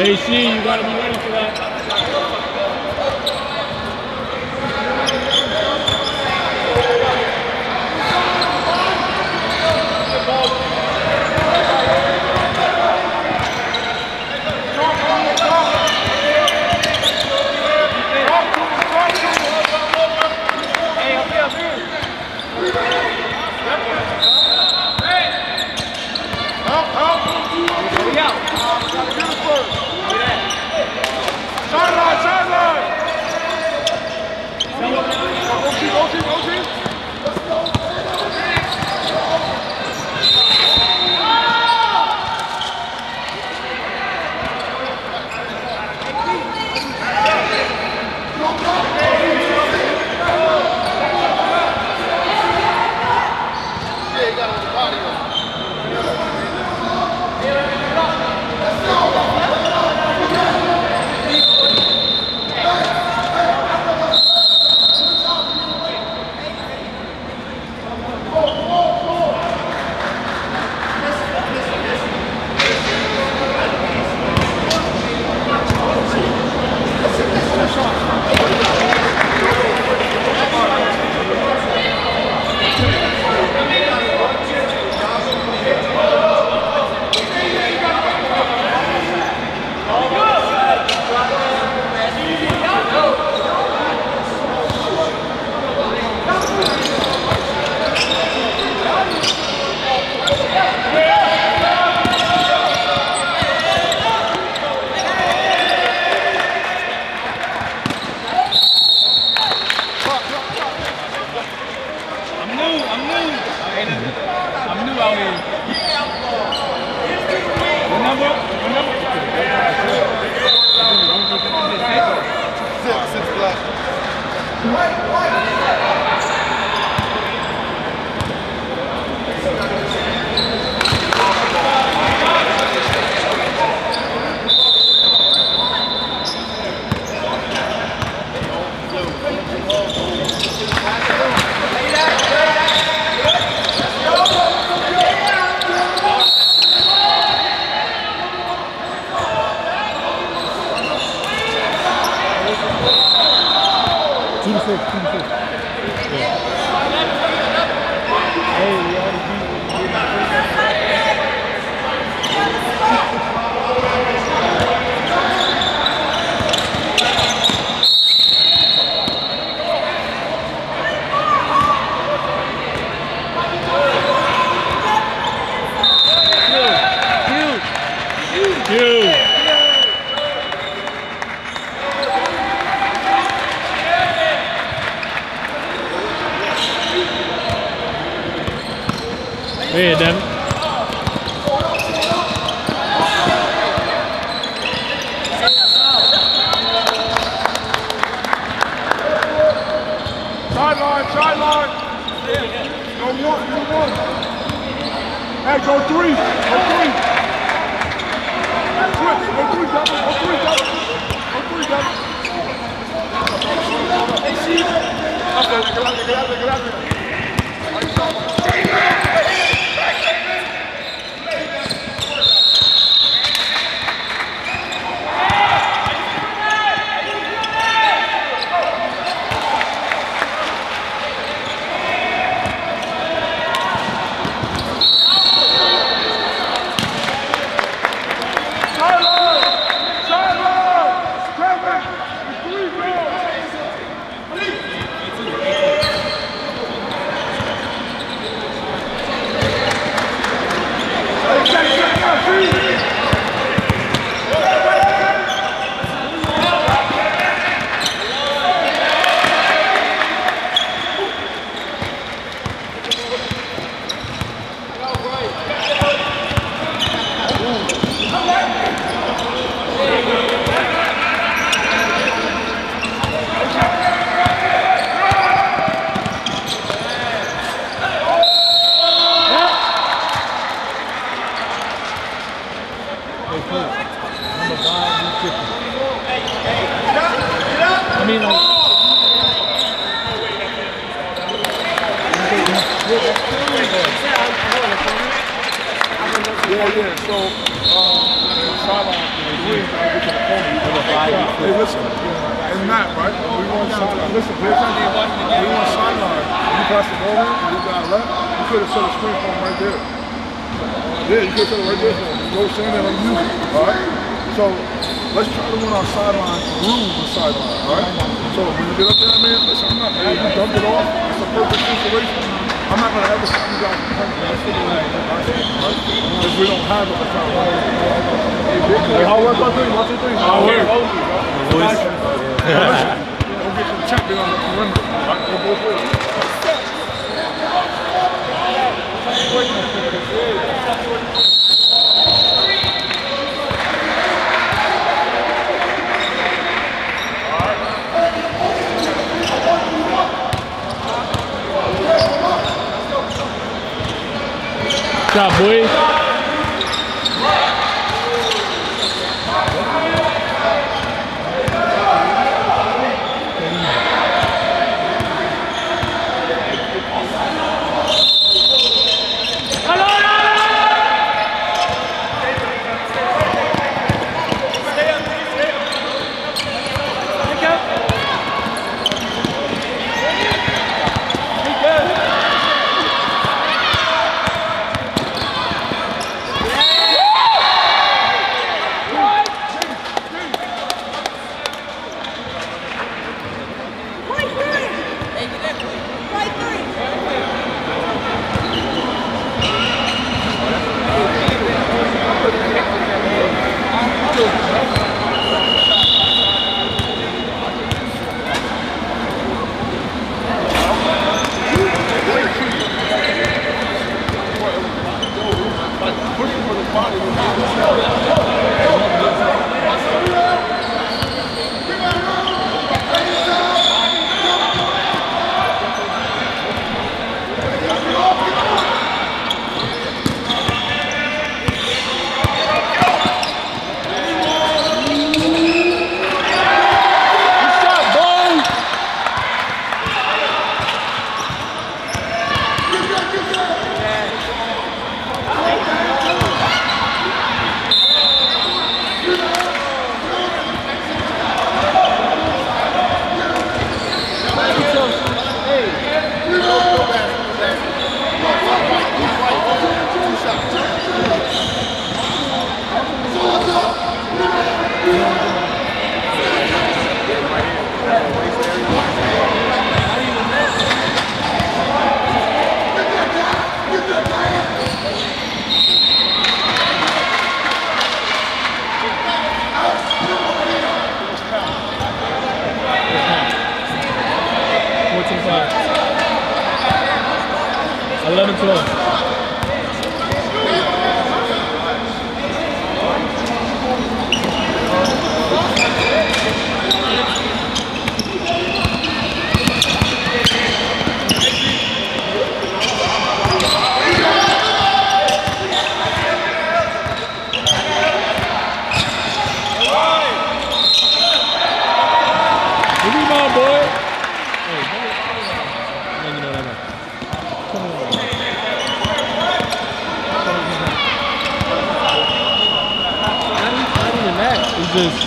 AC, you gotta be ready for that. Hey, Devin. Sideline. Go one. Hey, go three. sideline, the wings gotta get to the corner. Hey, listen, and that, right? We want sideline. Listen, pay attention. We want sideline. You pass the ball in, you got left, you could have set a screen for him right there. Yeah, you could have set it right there for him. You go stand there and use it, all right? So let's try to win our sideline through the sideline, all right? So when you get up there, man, listen, I'm not, man, you dump it off. It's a perfect situation. I'm not going to ever stop you guys from coming. That's what we're going to do, right? If we don't have it, let's try to run it. Hey, hard work on 3, 1, 2, 3. Hard work. Don't get some champion on the perimeter, right? Go both ways. Good job, boys.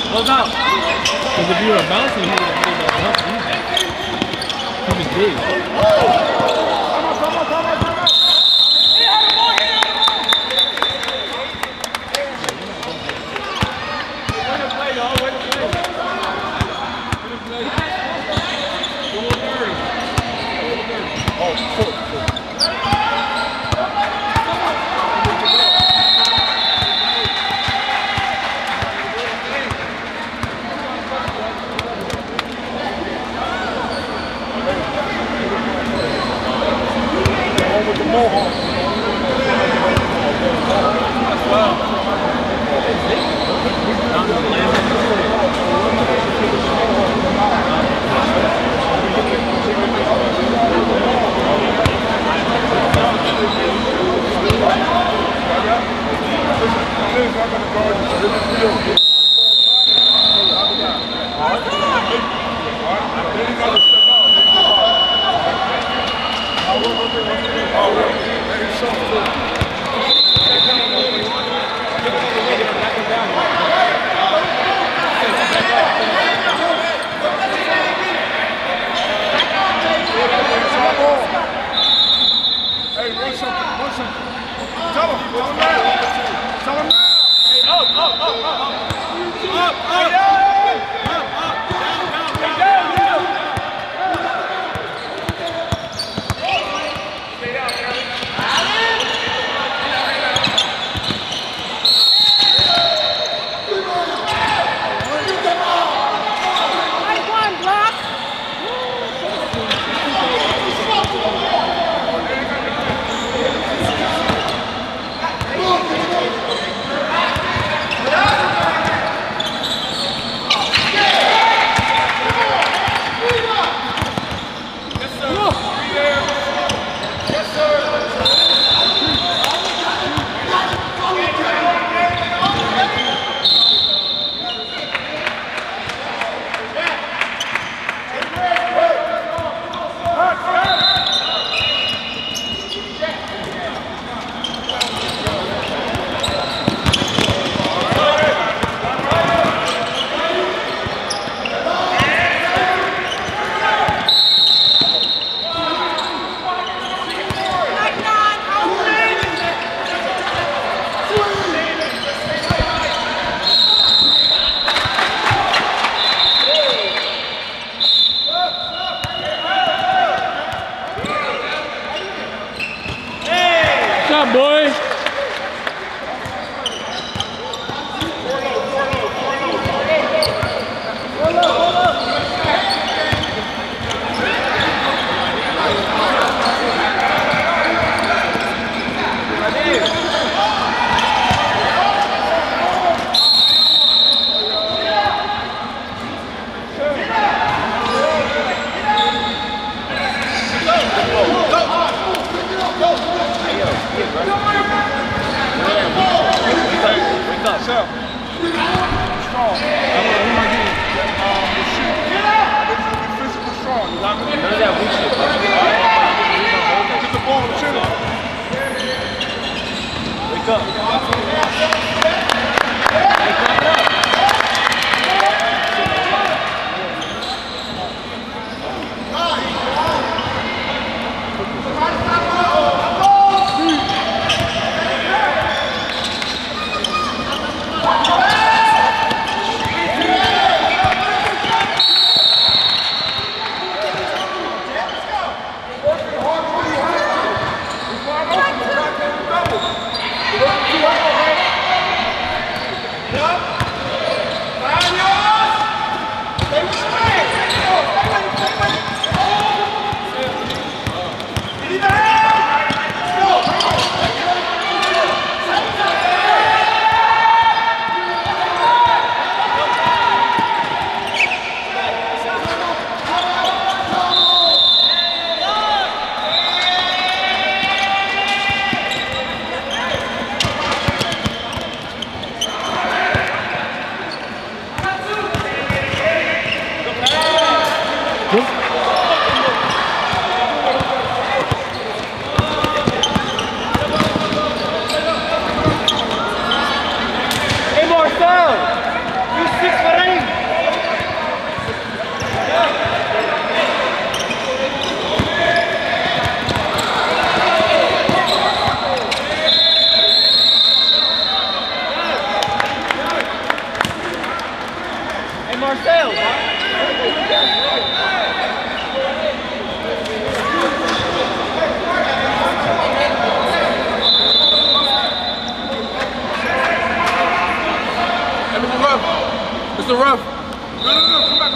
Close out. Because if you were bouncing, he would have made that jump easy. He was big. Oh, It's the rough. No, come back.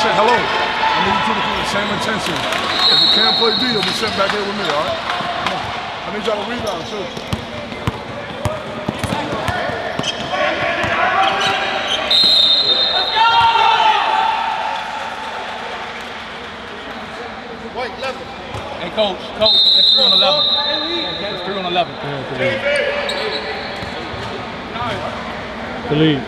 Hello. I need you to keep the same intention. If you can't play D, you'll be sitting back here with me, all right? Come on. I need y'all to rebound, too. Let's go! Wait, level. Hey, coach, that's 3 on 11. That's 3 on 11. The lead.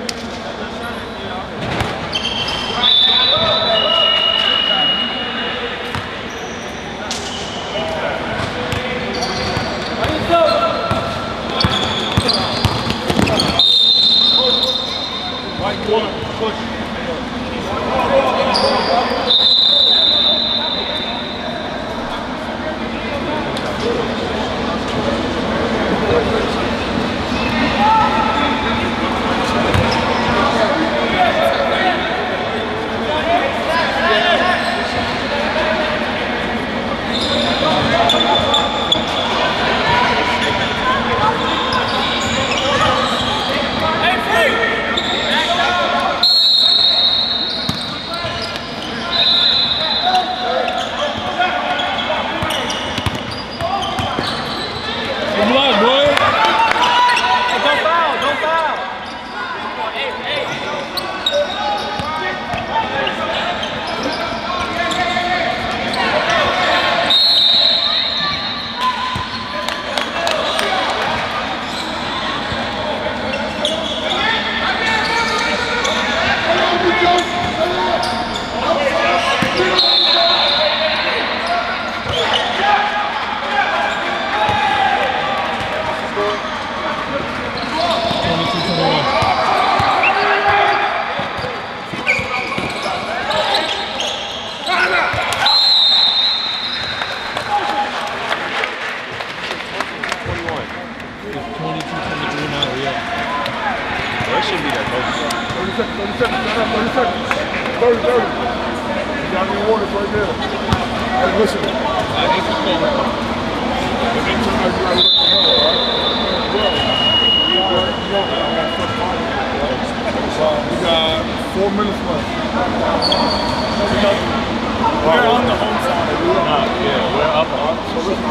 30. You got any orders right there. Hey, listen. Anytime you got to let them know, right? We got 4 minutes left. We're on the home side. Yeah, we're up. So listen,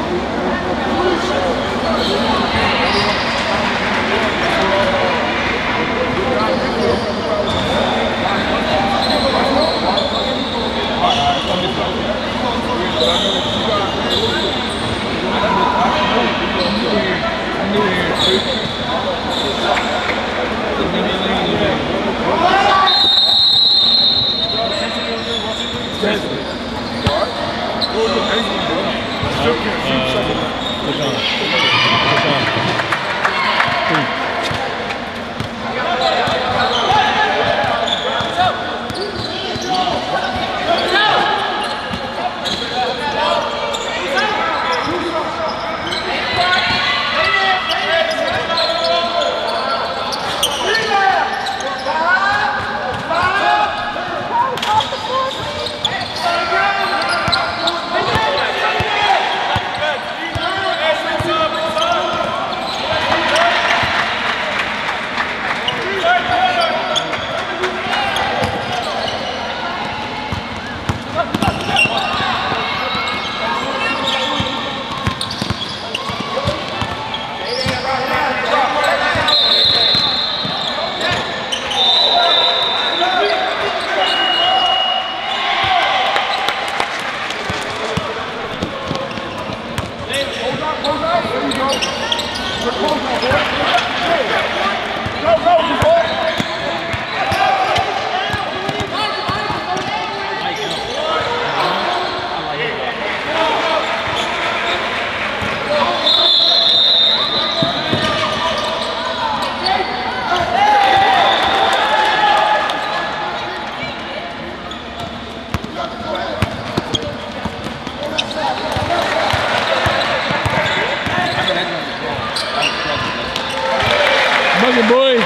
Bucket boy.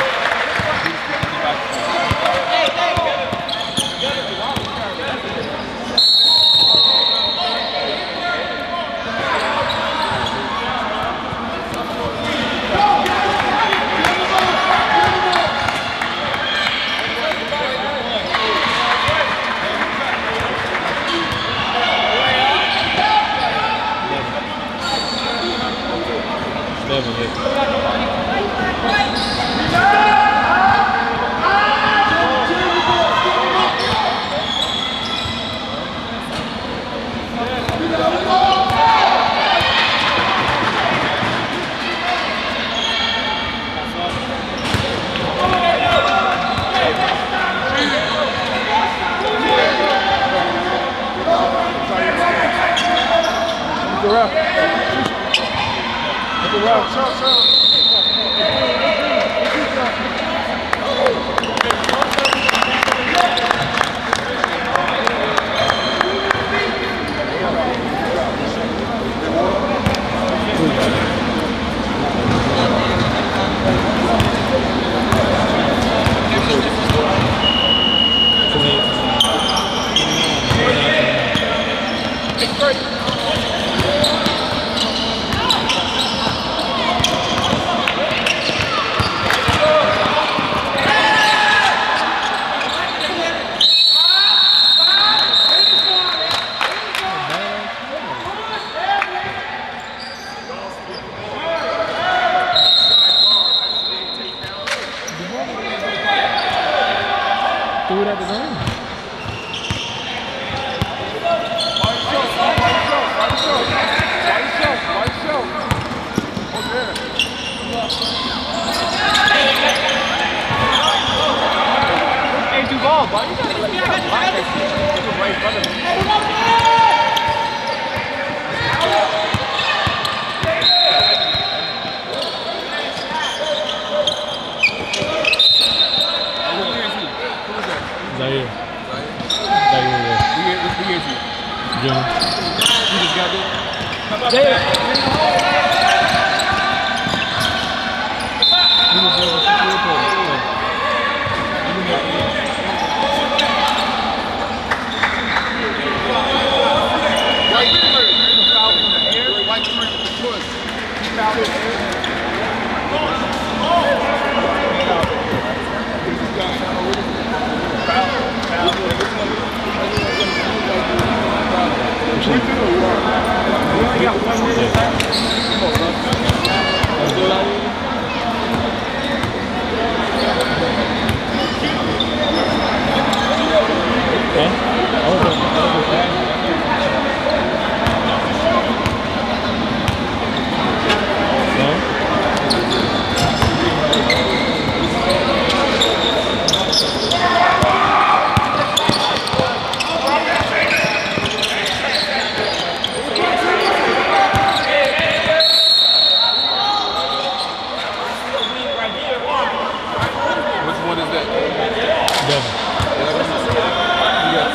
Threw it at the rim. Hey, Duval, why you gotta let me block that shit? It's right in front of me. Zaire. June. You just got it.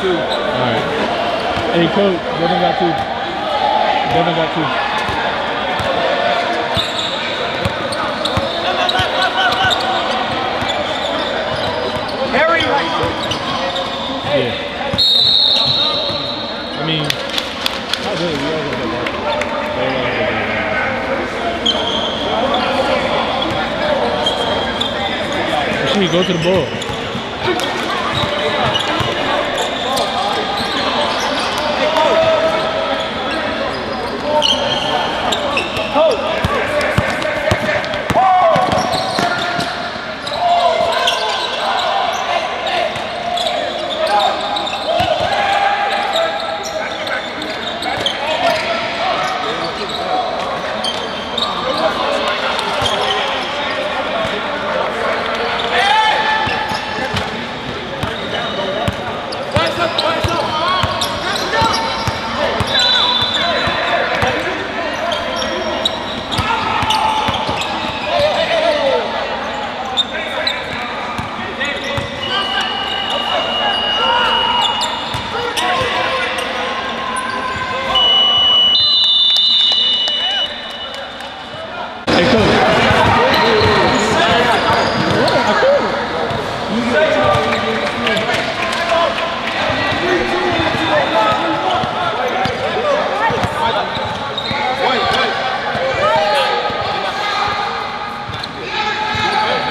2. Alright. Hey, coach, Devin got 2. Devin got 2. Harry! Yeah. I mean, not really. We all gonna get that. Actually, go to the ball.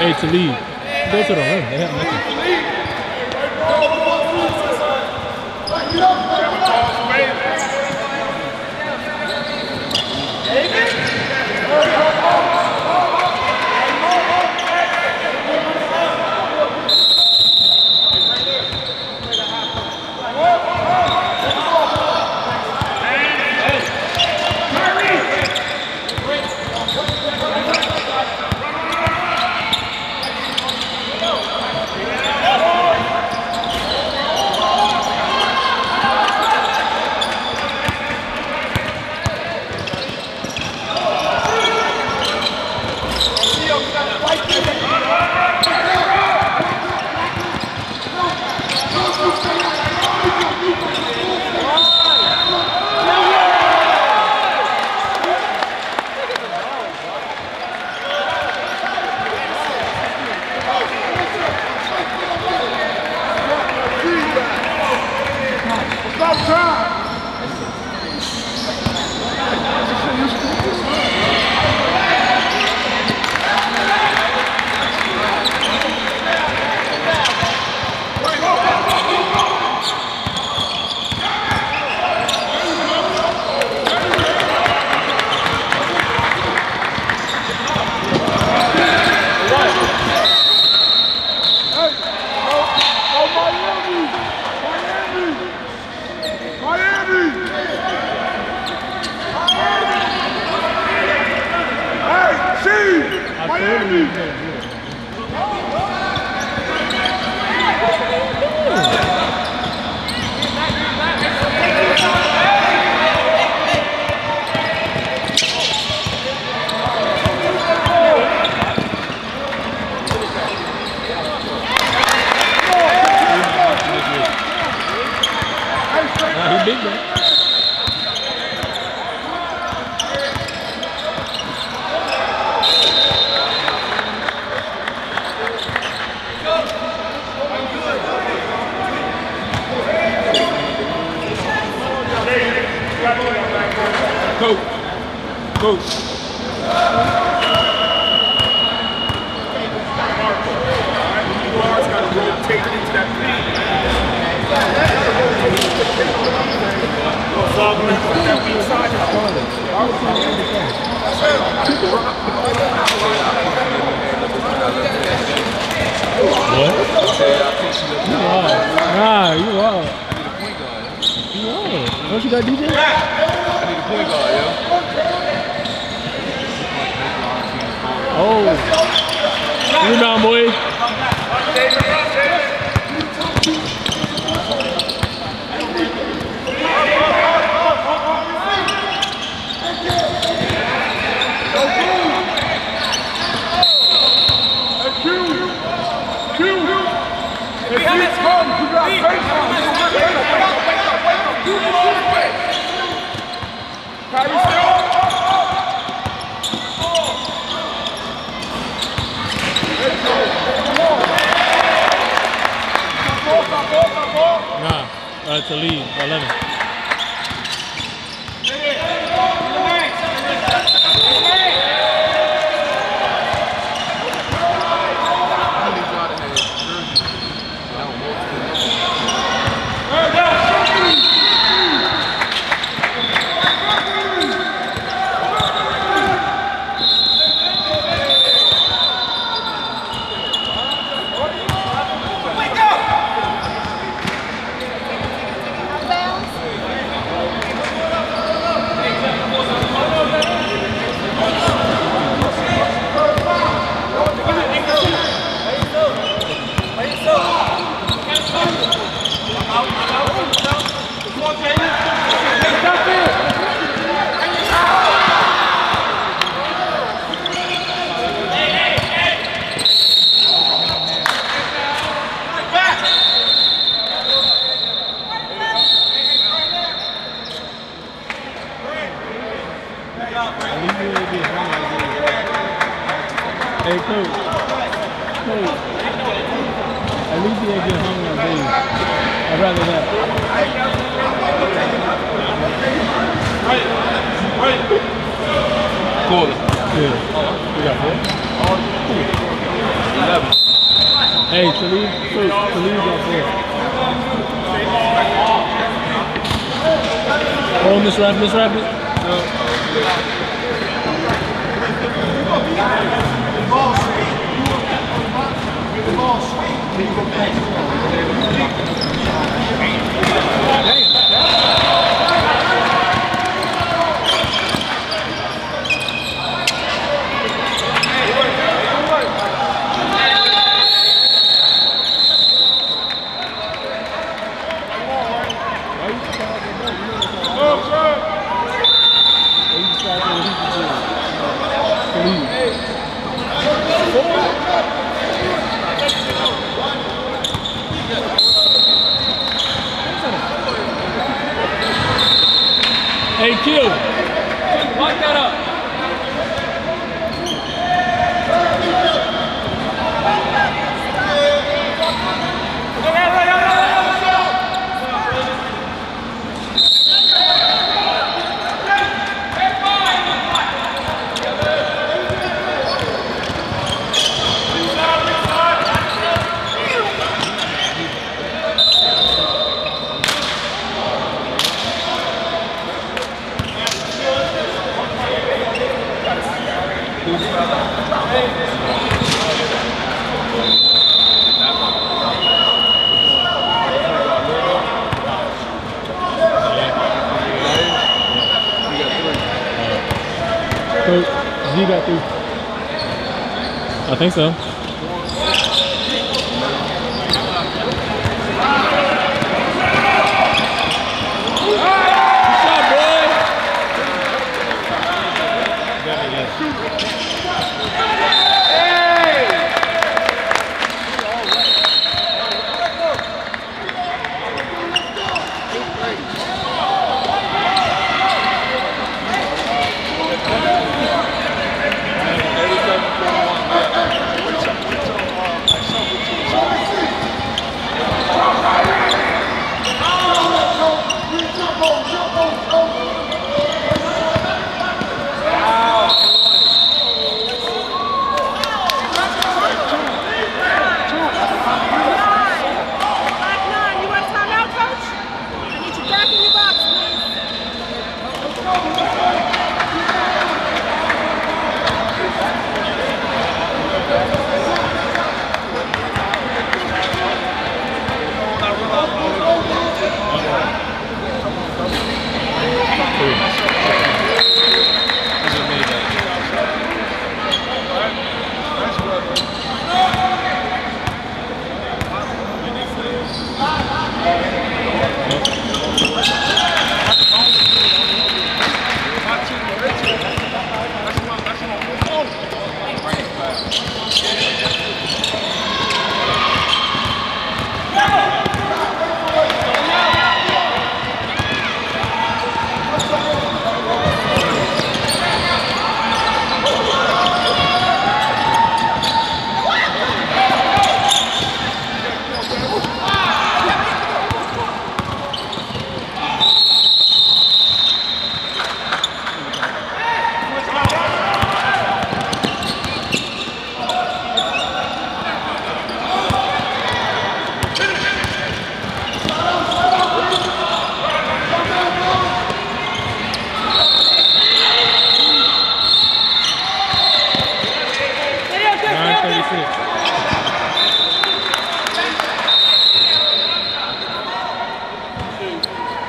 Hey, to leave. Go to the rim. They have nothing. Big man. Coach. You wild. You wild. Don't you got DJ? I need a point guard, yo. Oh. Rebound, boy. If you come, you got To lead, 11. Hey, Coach. Coach. At least he ain't get hung on days. I'd rather that. Cool. Yeah. We got 4? 11. Hey, Talib. Coach, Talib got 4. Oh, Miss Rapid, Miss Rapid. Hey, Q. Lock that up. Coach, Z got 3. I think so. Good shot, boy.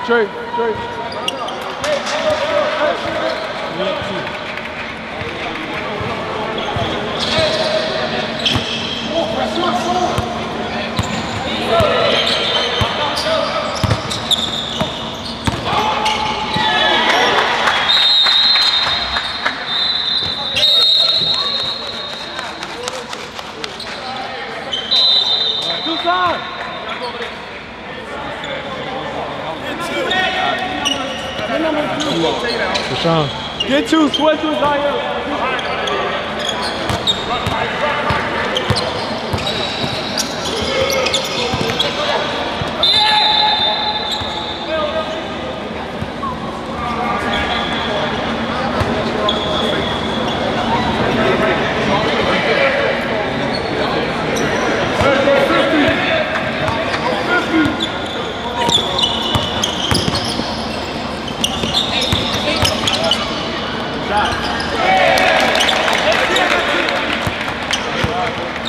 Straight, straight. Deshaun. Get two, sweat to Zion.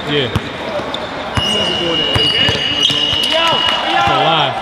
Yeah. That's a lie.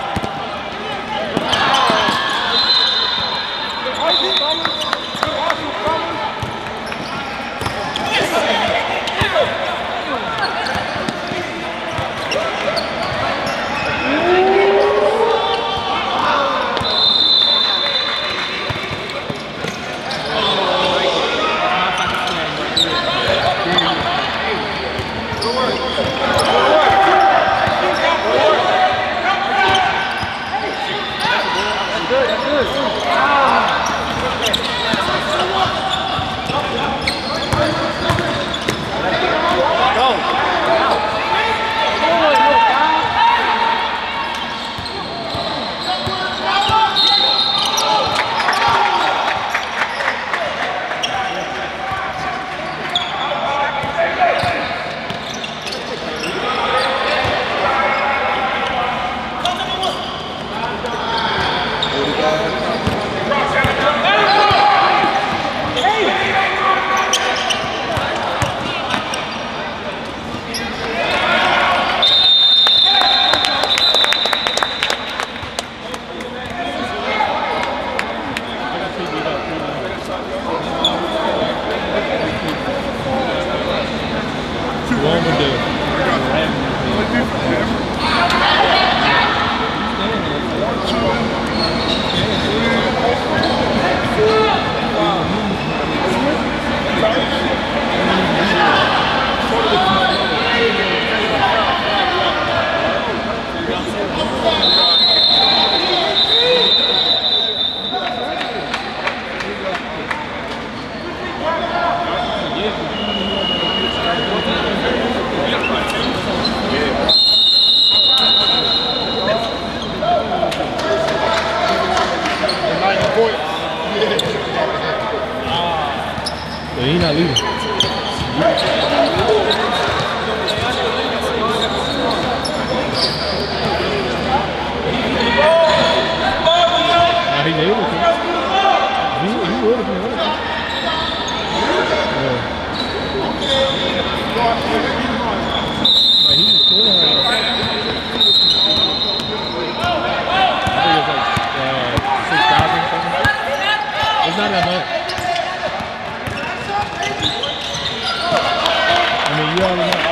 But he's not leaving. He's able to. He would if he wanted to. Like, he was cool. I think it's like 6,000 or something. It's not that much. I mean, you already know.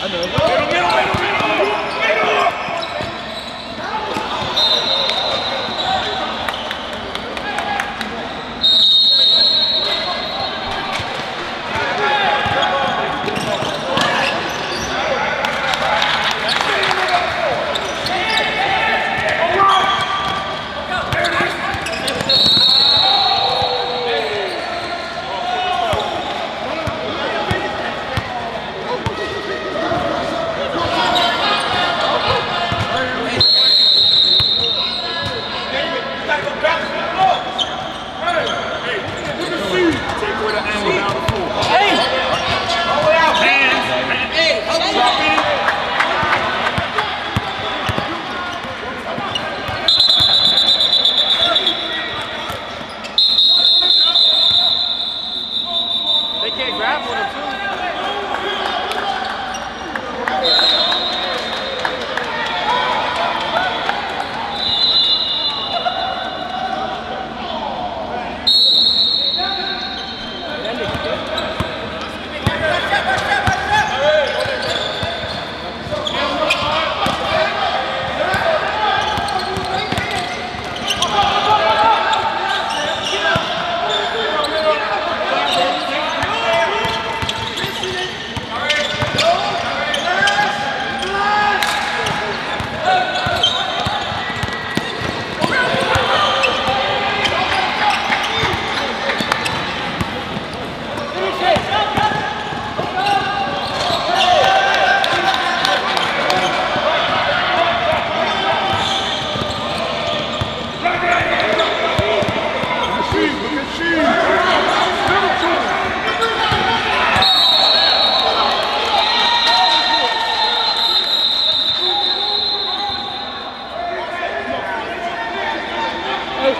I know.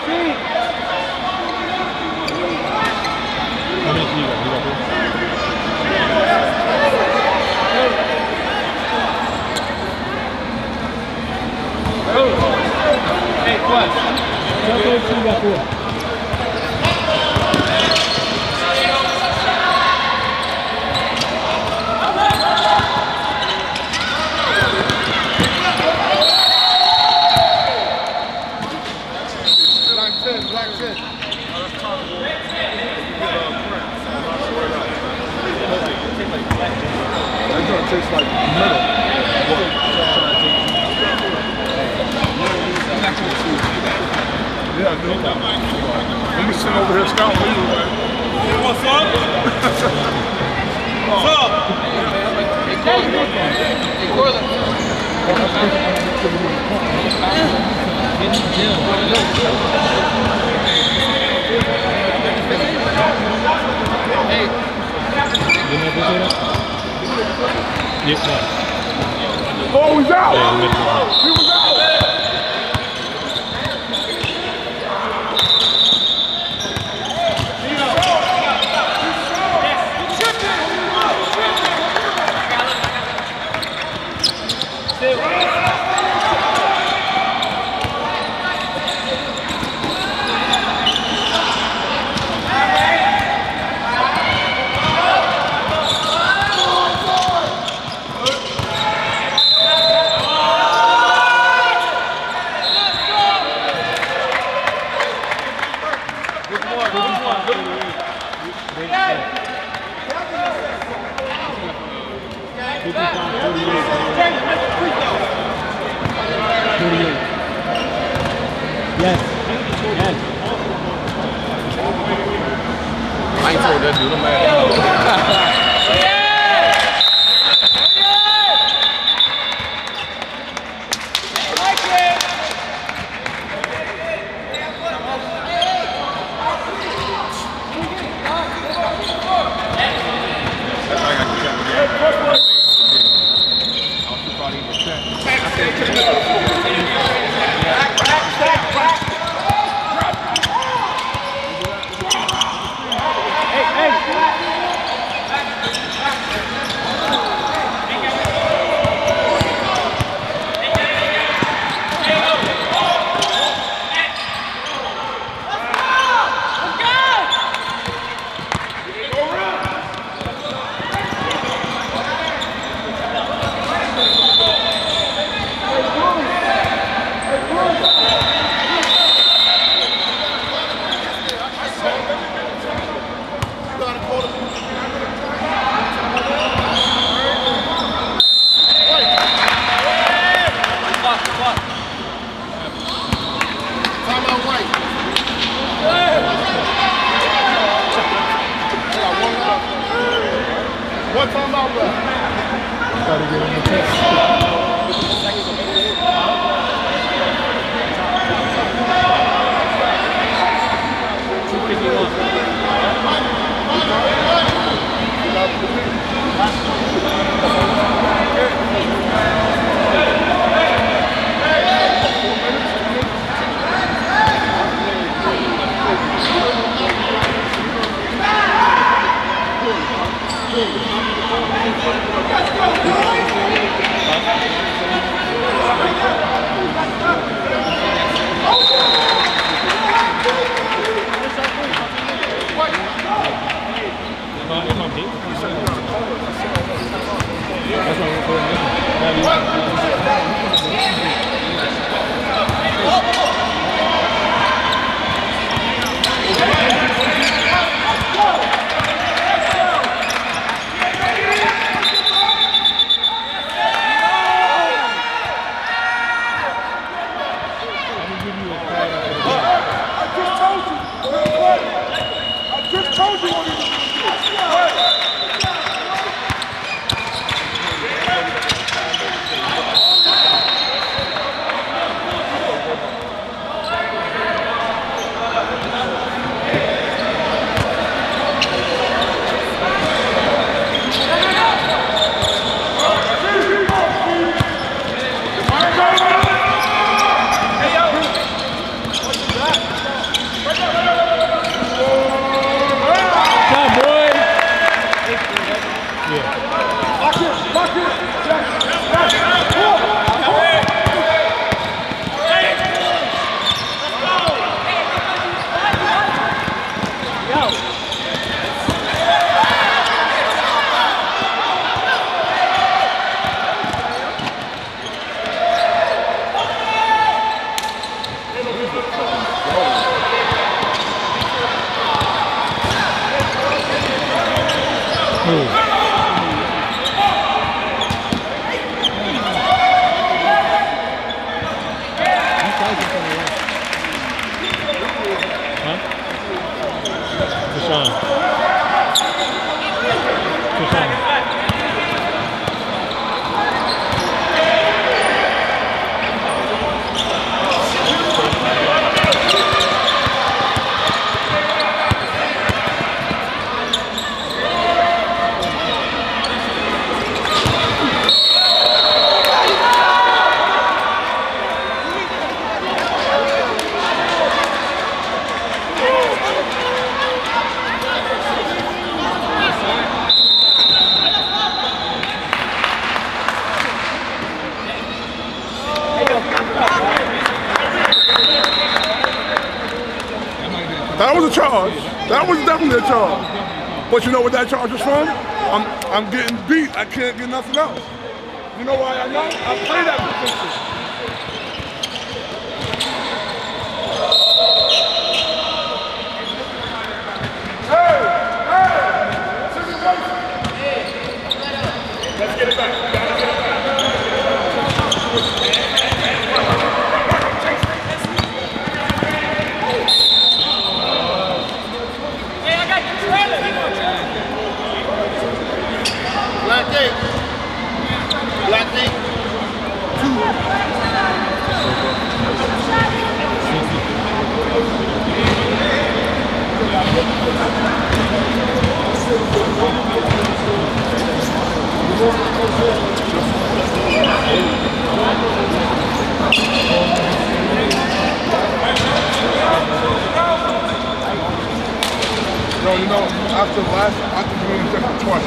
How many you got? You got 4? Hey, what? You got 4. Black 10. That joint tastes like metal. Yeah, I do. Let me sit over here scouting you, man. What's up? What's up? Hey, Corlin. Hey. Oh, he's out! He was out! Yes. I ain't told that dude, I'm mad. What time out left? Started getting the test. Huh? Deshaun. Deshaun. That was a charge. That was definitely a charge. But you know what that charge is from? I'm getting beat. I can't get nothing else. You know why I know? I play that position. Let's get it back. Black thing. No, you know, after being ejected twice,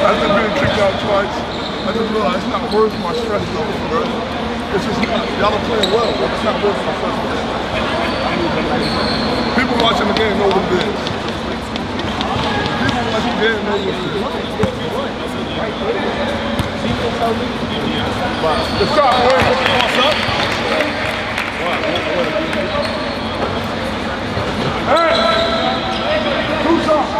after being kicked out twice, I just realized it's not worth my stress level, bro. It's just not, y'all are playing well, but it's not worth my stress level. People watching the game know what it is. People watching the game know what it is. The shot, wait, what's up? Hey! Two shots!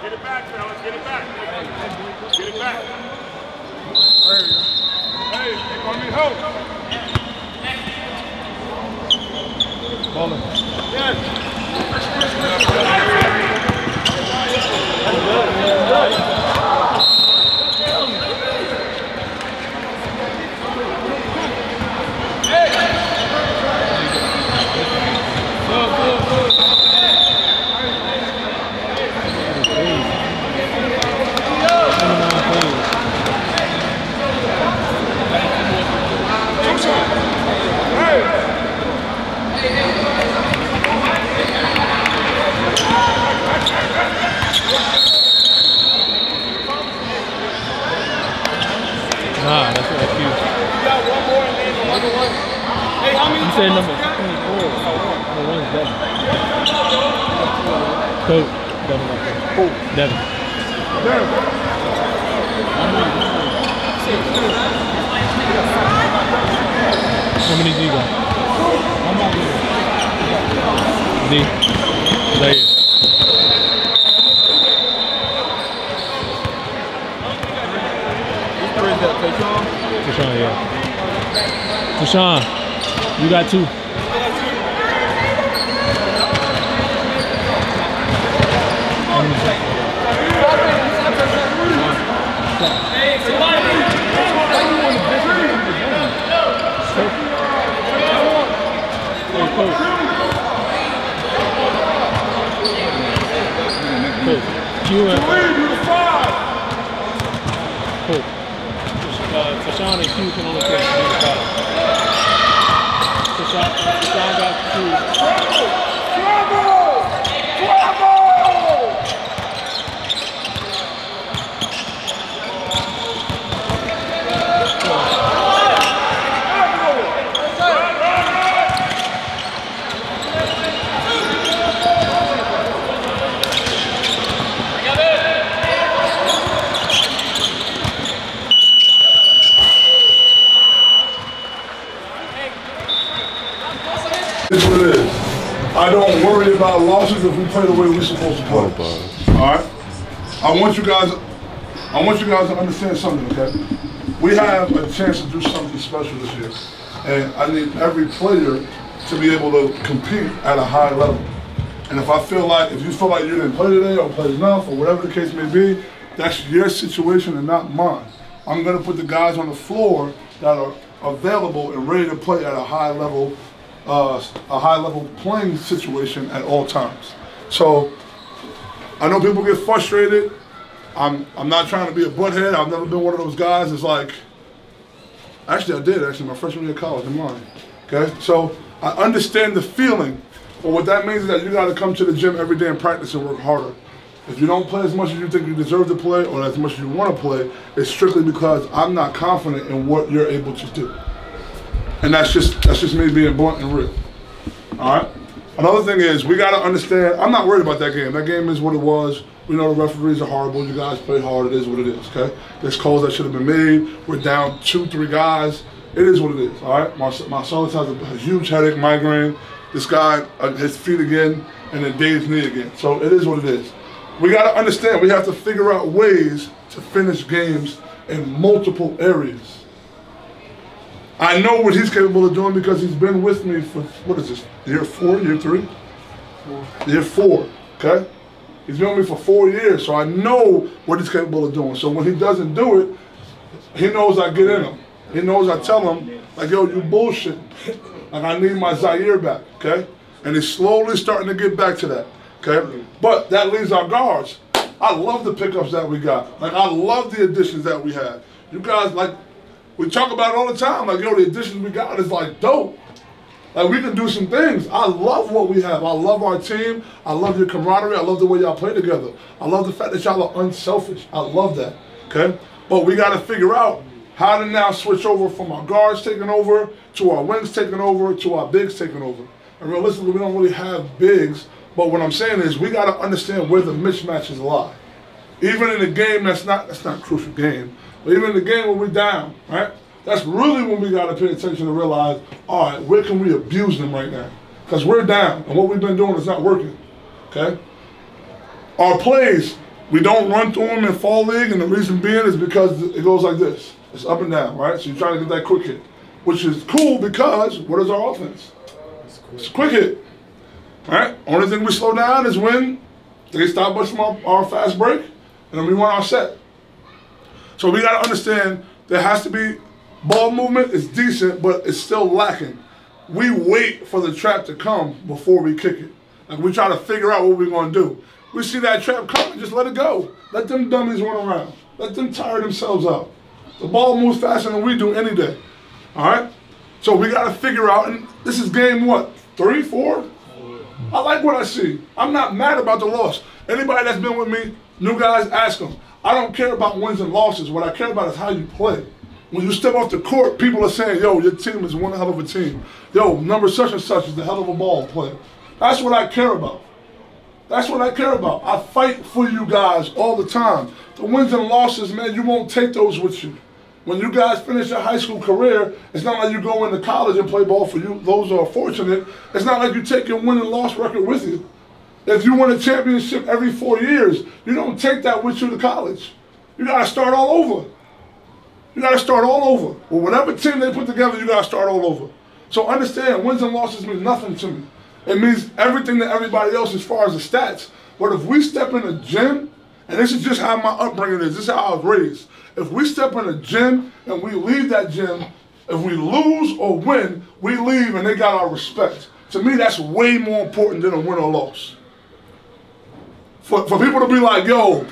Get it back, fellas. Get it back. Get it back. Hey, you're gonna need help. Ballin'. Yes. Nah, that's what I feel. You got one more and then another one. Hey, how many You said number 24. The one's Devin. Coach. Devin. Who? Devin. How many do you got? D. Zaire. Deshaun, yeah. Deshaun, you got two. Tashawn and Q can only catch one ball. Tashawn got two. about losses if we play the way we're supposed to play. All right. I want you guys to understand something, okay? We have a chance to do something special this year, and I need every player to be able to compete at a high level. And if you feel like you didn't play today or played enough or whatever the case may be, that's your situation and not mine. I'm going to put the guys on the floor that are available and ready to play at a high level playing situation at all times. So I know people get frustrated. I'm not trying to be a butthead. I've never been one of those guys that's like, actually I did, my freshman year of college, I'm lying. Okay, so I understand the feeling, but what that means is that you got to come to the gym every day and practice and work harder. If you don't play as much as you think you deserve to play or as much as you want to play, it's strictly because I'm not confident in what you're able to do. And that's just me being blunt and real. All right? Another thing is, we got to understand, I'm not worried about that game. That game is what it was. We know the referees are horrible. You guys play hard. It is what it is, okay? There's calls that should have been made. We're down 2-3 guys. It is what it is, all right? Marcellus has a huge headache, migraine. This guy, his feet again, and then Dave's knee again. So it is what it is. We got to understand, we have to figure out ways to finish games in multiple areas. I know what he's capable of doing because he's been with me for, what is this, year 4, year 3? Year 4, okay? He's been with me for 4 years, so I know what he's capable of doing. So when he doesn't do it, he knows I get in him. He knows I tell him, like, yo, you bullshit. Like, I need my Zaire back, okay? And he's slowly starting to get back to that, okay? But that leaves our guards. I love the pickups that we got. Like, I love the additions that we had. You guys, like, we talk about it all the time. Like, yo, the additions we got is, like, dope. Like, we can do some things. I love what we have. I love our team. I love your camaraderie. I love the way y'all play together. I love the fact that y'all are unselfish. I love that, okay? But we got to figure out how to now switch over from our guards taking over to our wings taking over to our bigs taking over. And realistically, we don't really have bigs, but what I'm saying is we got to understand where the mismatches lie. Even in a game that's not a crucial game, but even in the game when we're down, right? That's really when we got to pay attention to realize, all right, where can we abuse them right now? Because we're down, and what we've been doing is not working, okay? Our plays, we don't run through them in fall league, and the reason being is because it goes like this. It's up and down, right? So you're trying to get that quick hit, which is cool because what is our offense? It's a quick hit, right? Only thing we slow down is when they stop us from our fast break, and then we run our set. So we got to understand there has to be ball movement is decent, but it's still lacking. We wait for the trap to come before we kick it. Like we try to figure out what we're going to do. We see that trap coming, just let it go. Let them dummies run around. Let them tire themselves out. The ball moves faster than we do any day. All right? So we got to figure out, and this is game what, 3, 4? I like what I see. I'm not mad about the loss. Anybody that's been with me, new guys, ask them. I don't care about wins and losses. What I care about is how you play. When you step off the court, people are saying, yo, your team is one hell of a team. Yo, number such and such is the hell of a ball player. That's what I care about. That's what I care about. I fight for you guys all the time. The wins and losses, man, you won't take those with you. When you guys finish your high school career, it's not like you go into college and play ball for you. Those are fortunate. It's not like you take your win and loss record with you. If you win a championship every 4 years, you don't take that with you to college. You got to start all over. You got to start all over. Well, whatever team they put together, you got to start all over. So understand, wins and losses mean nothing to me. It means everything to everybody else as far as the stats. But if we step in a gym, and this is just how my upbringing is, this is how I was raised. If we step in a gym and we leave that gym, if we lose or win, we leave and they got our respect. To me, that's way more important than a win or loss. For people to be like, yo,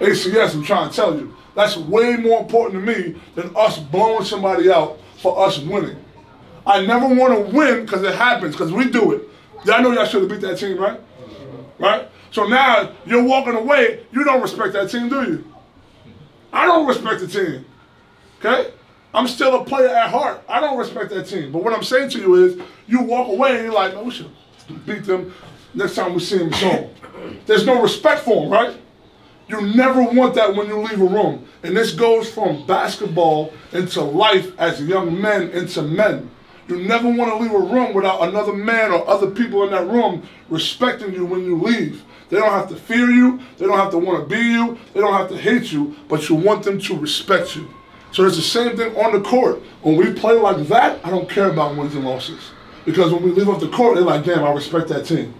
ACS, I'm trying to tell you, that's way more important to me than us blowing somebody out for us winning. I never want to win because it happens, because we do it. Y'all know y'all should have beat that team, right? Right? So now you're walking away, you don't respect that team, do you? I don't respect the team, okay? I'm still a player at heart. I don't respect that team. But what I'm saying to you is, you walk away and you're like, oh, we should beat them next time we see them zone. There's no respect for them, right? You never want that when you leave a room. And this goes from basketball into life as young men into men. You never want to leave a room without another man or other people in that room respecting you when you leave. They don't have to fear you. They don't have to want to be you. They don't have to hate you, but you want them to respect you. So it's the same thing on the court. When we play like that, I don't care about wins and losses. Because when we leave off the court, they're like, damn, I respect that team.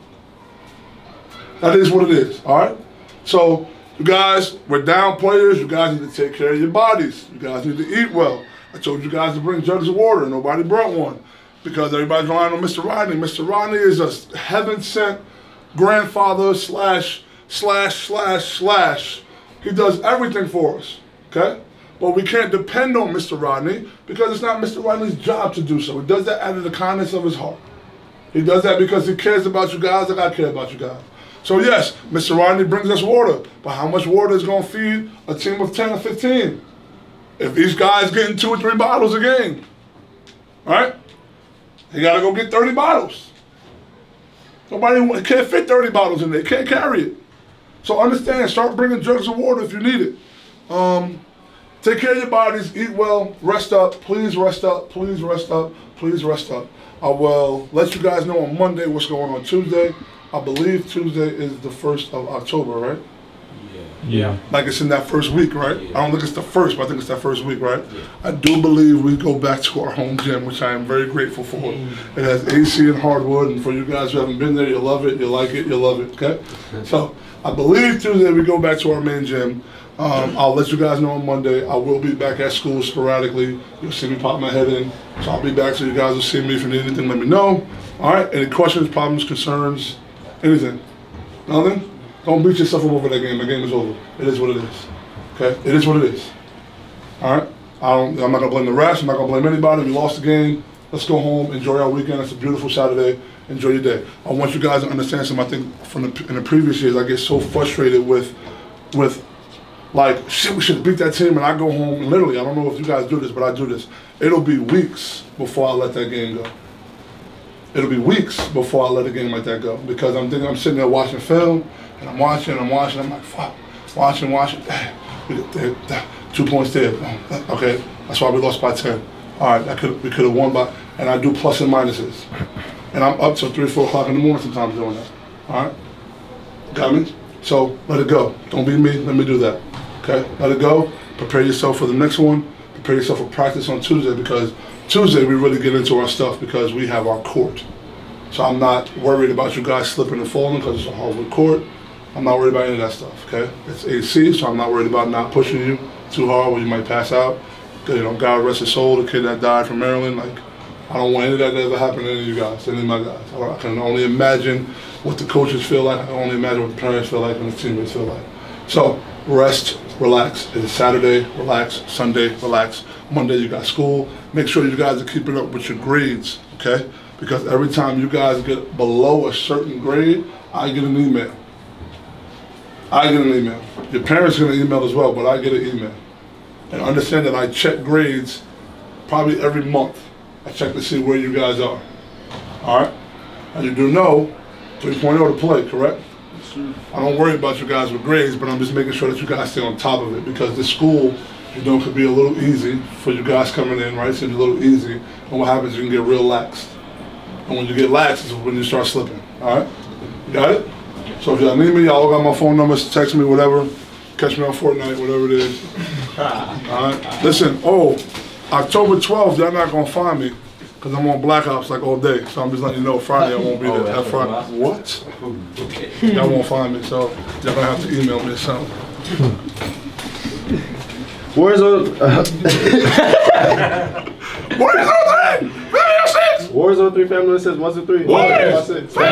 That is what it is, all right? So you guys, we're down players. You guys need to take care of your bodies. You guys need to eat well. I told you guys to bring jugs of water. Nobody brought one because everybody's relying on Mr. Rodney. Mr. Rodney is a heaven-sent grandfather slash. He does everything for us, okay? But we can't depend on Mr. Rodney because it's not Mr. Rodney's job to do so. He does that out of the kindness of his heart. He does that because he cares about you guys like I care about you guys. So yes, Mr. Rodney brings us water, but how much water is going to feed a team of 10 or 15? If these guys getting 2 or 3 bottles a game, all right? They got to go get 30 bottles. Nobody can't fit 30 bottles in there. Can't carry it. So understand, start bringing jugs of water if you need it. Take care of your bodies, eat well, rest up, please rest up, please rest up, please rest up. I will let you guys know on Monday what's going on Tuesday. I believe Tuesday is the 1st of October, right? Yeah. Like it's in that first week, right? Yeah. I don't think it's the 1st, but I think it's that first week, right? Yeah. I do believe we go back to our home gym, which I am very grateful for. It has AC and hardwood, and for you guys who haven't been there, you love it, you like it, you love it, okay? So I believe Tuesday we go back to our main gym. I'll let you guys know on Monday. I will be back at school sporadically. You'll see me pop my head in. So I'll be back so you guys will see me. If you need anything, let me know. All right? Any questions, problems, concerns, anything? Nothing? Don't beat yourself up over that game. The game is over. It is what it is. Okay? It is what it is. All right? I'm not going to blame the refs. I'm not going to blame anybody. We lost the game. Let's go home. Enjoy our weekend. It's a beautiful Saturday. Enjoy your day. I want you guys to understand something. I think in the previous years, I get so frustrated with like, shit, we should beat that team, and I go home, and literally, I don't know if you guys do this, but I do this. It'll be weeks before I let that game go. It'll be weeks before I let a game like that go, because I'm sitting there watching film, and I'm watching, I'm like, fuck, watching, 2 points there, okay, that's why we lost by 10. All right, we could have won by, and I do plus and minuses. And I'm up till 3 or 4 o'clock in the morning sometimes doing that, all right? Got me? So let it go. Don't be me, let me do that. Okay, let it go. Prepare yourself for the next one. Prepare yourself for practice on Tuesday, because Tuesday we really get into our stuff because we have our court. So I'm not worried about you guys slipping and falling because it's a hardwood court. I'm not worried about any of that stuff, okay? It's AC, so I'm not worried about not pushing you too hard where you might pass out. You know, God rest his soul, the kid that died from Maryland, like, I don't want any of that to ever happen to any of you guys, any of my guys. I can only imagine what the coaches feel like. I can only imagine what the parents feel like and the teammates feel like. So, rest, relax. It is Saturday, relax. Sunday, relax. Monday, you got school. Make sure you guys are keeping up with your grades, okay? Because every time you guys get below a certain grade, I get an email. Your parents get an email as well, but I get an email. And understand that I check grades probably every month. I check to see where you guys are. All right? And you do know 3.0 to play, correct? I don't worry about you guys with grades, but I'm just making sure that you guys stay on top of it, because this school, you know, could be a little easy for you guys coming in, right? So it's a little easy. And what happens, you can get real lax. And when you get lax is when you start slipping. All right? You got it? So if y'all need me, y'all got my phone numbers, text me, whatever. Catch me on Fortnite, whatever it is. All right? Listen, October 12th, y'all not gonna find me, because I'm on Black Ops like all day. So I'm just letting you know, Friday I won't be there. That Friday. What? Y'all won't find me, so y'all gonna have to email me or something. Where's What is all that? Warzone 3 family says 1 2 3. 1 2 3.